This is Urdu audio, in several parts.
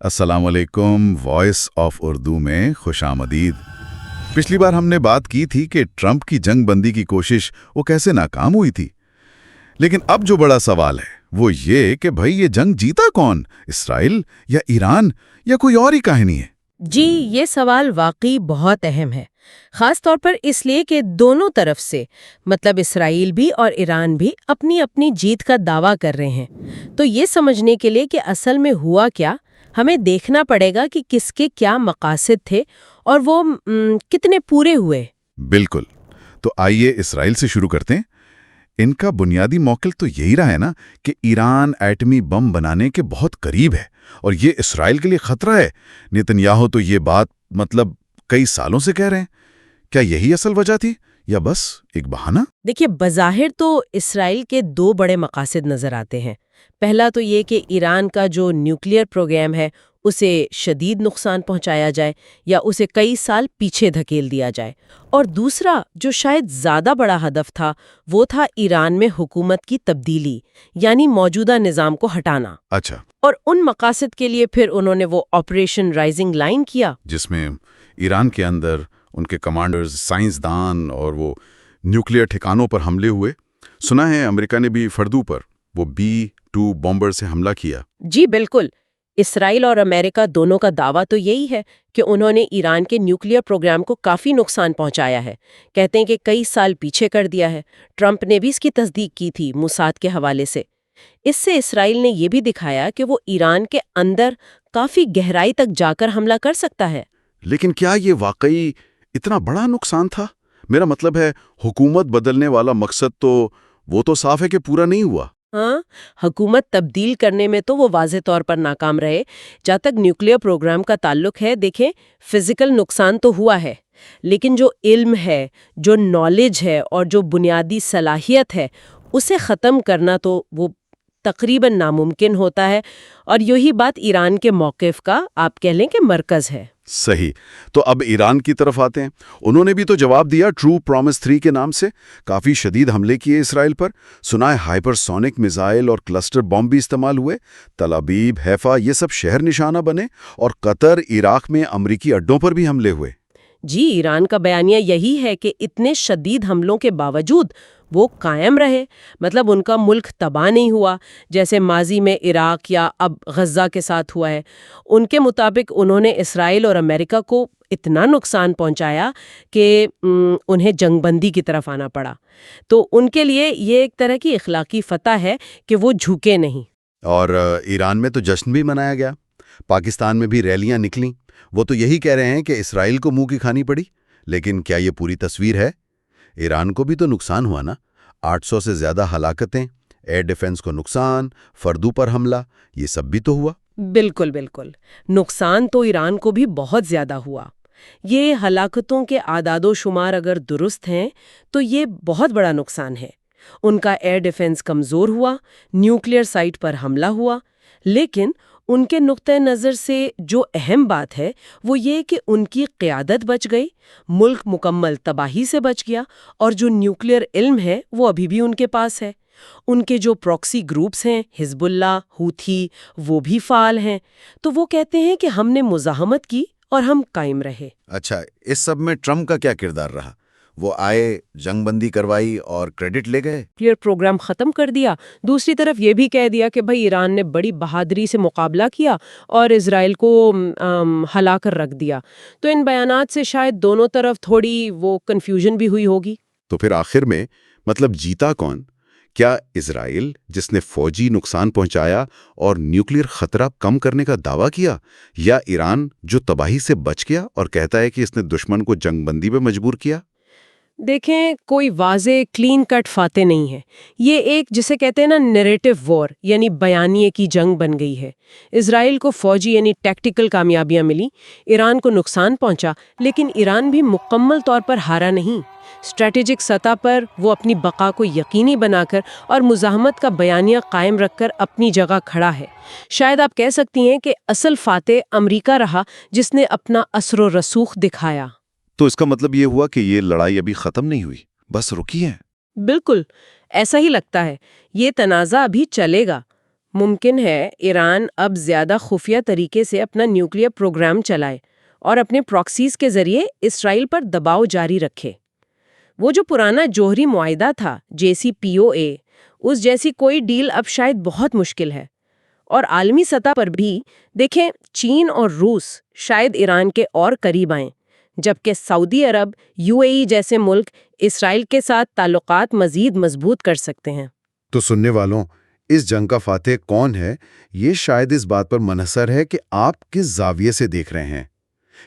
السلام علیکم، وائس آف اردو میں خوش آمدید۔ پچھلی بار ہم نے بات کی تھی کہ ٹرمپ کی جنگ بندی کی کوشش وہ کیسے ناکام ہوئی تھی، لیکن اب جو بڑا سوال ہے وہ یہ کہ بھئی یہ جنگ جیتا کون، اسرائیل یا ایران یا کوئی اور ہی کہانی ہے؟ جی، یہ سوال واقعی بہت اہم ہے، خاص طور پر اس لیے کہ دونوں طرف سے مطلب اسرائیل بھی اور ایران بھی اپنی اپنی جیت کا دعویٰ کر رہے ہیں۔ تو یہ سمجھنے کے لیے کہ اصل میں ہوا کیا، ہمیں دیکھنا پڑے گا کہ کس کے کیا مقاصد تھے اور وہ کتنے پورے ہوئے۔ بالکل، تو آئیے اسرائیل سے شروع کرتے ہیں۔ ان کا بنیادی موقف تو یہی رہا ہے نا کہ ایران ایٹمی بم بنانے کے بہت قریب ہے اور یہ اسرائیل کے لیے خطرہ ہے۔ نیتنیاہو تو یہ بات کئی سالوں سے کہہ رہے ہیں۔ کیا یہی اصل وجہ تھی یا بس ایک بہانہ؟ دیکھیے، بظاہر تو اسرائیل کے دو بڑے مقاصد نظر آتے ہیں۔ پہلا تو یہ کہ ایران کا جو نیوکلیئر پروگرام ہے اسے شدید نقصان پہنچایا جائے یا اسے کئی سال پیچھے دھکیل دیا جائے، اور دوسرا جو شاید زیادہ بڑا ہدف تھا وہ تھا ایران میں حکومت کی تبدیلی، یعنی موجودہ نظام کو ہٹانا۔ اچھا، اور ان مقاصد کے لیے پھر انہوں نے وہ آپریشن رائزنگ لائن کیا، جس میں ایران کے اندر ان کے کمانڈرز، سائنسدان اور وہ نیوکلیئر ٹھکانوں پر حملے ہوئے۔ سنا ہے امریکہ نے بھی فردو پر وہ B-2 بمبر سے حملہ کیا۔ جی بالکل، اسرائیل اور امریکہ دونوں کا دعویٰ تو یہی ہے کہ انہوں نے ایران کے نیوکلیئر پروگرام کو کافی نقصان پہنچایا ہے، کہتے ہیں کہ کئی سال پیچھے کر دیا ہے۔ ٹرمپ نے بھی اس کی تصدیق کی تھی موساد کے حوالے سے۔ اس سے اسرائیل نے یہ بھی دکھایا کہ وہ ایران کے اندر کافی گہرائی تک جا کر حملہ کر سکتا ہے۔ لیکن کیا یہ واقعی اتنا بڑا نقصان تھا؟ میرا مطلب ہے حکومت بدلنے والا مقصد تو وہ تو صاف ہے کہ پورا نہیں ہوا۔ ہاں، حکومت تبدیل کرنے میں تو وہ واضح طور پر ناکام رہے۔ جہاں تک نیوکلیئر پروگرام کا تعلق ہے، دیکھیں فزیکل نقصان تو ہوا ہے، لیکن جو علم ہے، جو نالج ہے اور جو بنیادی صلاحیت ہے اسے ختم کرنا تو وہ تقریباً ناممکن ہوتا ہے، اور یہی بات ایران کے موقف کا آپ کہہ لیں کہ مرکز ہے۔ صحیح، تو اب ایران کی طرف آتے ہیں۔ انہوں نے بھی تو جواب دیا ٹرو پرومس 3 کے نام سے، کافی شدید حملے کیے اسرائیل پر۔ سنا ہے ہائپر سونک میزائل اور کلسٹر بم بھی استعمال ہوئے۔ تل ابیب، حیفا یہ سب شہر نشانہ بنے، اور قطر، عراق میں امریکی اڈوں پر بھی حملے ہوئے۔ جی، ایران کا بیانیہ یہی ہے کہ اتنے شدید حملوں کے باوجود وہ قائم رہے، مطلب ان کا ملک تباہ نہیں ہوا جیسے ماضی میں عراق یا اب غزہ کے ساتھ ہوا ہے۔ ان کے مطابق انہوں نے اسرائیل اور امریکہ کو اتنا نقصان پہنچایا کہ انہیں جنگ بندی کی طرف آنا پڑا۔ تو ان کے لیے یہ ایک طرح کی اخلاقی فتح ہے کہ وہ جھکے نہیں۔ اور ایران میں تو جشن بھی منایا گیا، پاکستان میں بھی ریلیاں نکلیں۔ وہ تو یہی کہہ رہے ہیں کہ اسرائیل کو منہ کی کھانی پڑی، لیکن کیا یہ پوری تصویر ہے؟ ایران کو بھی تو نقصان ہوا نا، 800 سے زیادہ ہلاکتیں، ایئر ڈیفنس کو نقصان، فردو پر حملہ، یہ سب بھی تو ہوا۔ بالکل بالکل، نقصان تو ایران کو بھی بہت زیادہ ہوا۔ یہ ہلاکتوں کے اعداد و شمار اگر درست ہیں تو یہ بہت بڑا نقصان ہے۔ ان کا ایئر ڈیفنس کمزور ہوا، نیوکلیئر سائٹ پر حملہ ہوا، لیکن ان کے نقطۂ نظر سے جو اہم بات ہے وہ یہ کہ ان کی قیادت بچ گئی، ملک مکمل تباہی سے بچ گیا، اور جو نیوکلیئر علم ہے وہ ابھی بھی ان کے پاس ہے۔ ان کے جو پراکسی گروپس ہیں، حزب اللہ، ہوتھی، وہ بھی فعال ہیں۔ تو وہ کہتے ہیں کہ ہم نے مزاحمت کی اور ہم قائم رہے۔ اچھا، اس سب میں ٹرمپ کا کیا کردار رہا؟ وہ آئے، جنگ بندی کروائی اور کریڈٹ لے گئے، نیوکلیئر پروگرام ختم کر دیا، دوسری طرف یہ بھی کہہ دیا کہ بھئی ایران نے بڑی بہادری سے مقابلہ کیا اور اسرائیل کو ہلا کر رکھ دیا۔ تو ان بیانات سے شاید دونوں طرف تھوڑی وہ کنفیوژن بھی ہوئی ہوگی۔ تو پھر آخر میں مطلب جیتا کون؟ کیا اسرائیل جس نے فوجی نقصان پہنچایا اور نیوکلیئر خطرہ کم کرنے کا دعویٰ کیا، یا ایران جو تباہی سے بچ گیا اور کہتا ہے کہ اس نے دشمن کو جنگ بندی پہ مجبور کیا؟ دیکھیں، کوئی واضح کلین کٹ فاتح نہیں ہے۔ یہ ایک جسے کہتے ہیں نا نیریٹو وار، یعنی بیانیے کی جنگ بن گئی ہے۔ اسرائیل کو فوجی یعنی ٹیکٹیکل کامیابیاں ملی، ایران کو نقصان پہنچا، لیکن ایران بھی مکمل طور پر ہارا نہیں۔ اسٹریٹجک سطح پر وہ اپنی بقا کو یقینی بنا کر اور مزاحمت کا بیانیہ قائم رکھ کر اپنی جگہ کھڑا ہے۔ شاید آپ کہہ سکتی ہیں کہ اصل فاتح امریکہ رہا، جس نے اپنا اثر و رسوخ دکھایا۔ تو اس کا مطلب یہ ہوا کہ یہ لڑائی ابھی ختم نہیں ہوئی، بس رکی ہے۔ بالکل ایسا ہی لگتا ہے، یہ تنازع ابھی چلے گا۔ ممکن ہے ایران اب زیادہ خفیہ طریقے سے اپنا نیوکلیئر پروگرام چلائے اور اپنے پراکسیز کے ذریعے اسرائیل پر دباؤ جاری رکھے۔ وہ جو پرانا جوہری معاہدہ تھا JCPOA، اس جیسی کوئی ڈیل اب شاید بہت مشکل ہے۔ اور عالمی سطح پر بھی دیکھیں، چین اور روس شاید ایران کے اور قریب آئیں، جبکہ سعودی عرب، UAE جیسے ملک اسرائیل کے ساتھ تعلقات مزید مضبوط کر سکتے ہیں۔ تو سننے والوں، اس جنگ کا فاتح کون ہے، یہ شاید اس بات پر منحصر ہے کہ آپ کس زاویے سے دیکھ رہے ہیں۔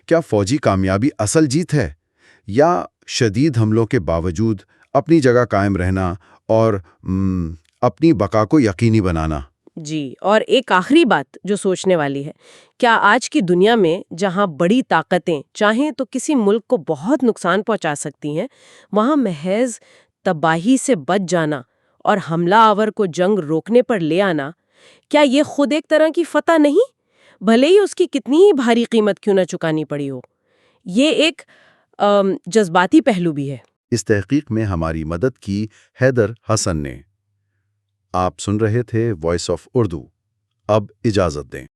کیا فوجی کامیابی اصل جیت ہے، یا شدید حملوں کے باوجود اپنی جگہ قائم رہنا اور اپنی بقا کو یقینی بنانا؟ جی، اور ایک آخری بات جو سوچنے والی ہے، کیا آج کی دنیا میں جہاں بڑی طاقتیں چاہیں تو کسی ملک کو بہت نقصان پہنچا سکتی ہیں، وہاں محض تباہی سے بچ جانا اور حملہ آور کو جنگ روکنے پر لے آنا، کیا یہ خود ایک طرح کی فتح نہیں؟ بھلے ہی اس کی کتنی ہی بھاری قیمت کیوں نہ چکانی پڑی ہو۔ یہ ایک جذباتی پہلو بھی ہے۔ اس تحقیق میں ہماری مدد کی حیدر حسن نے۔ آپ سن رہے تھے وائس آف اردو۔ اب اجازت دیں۔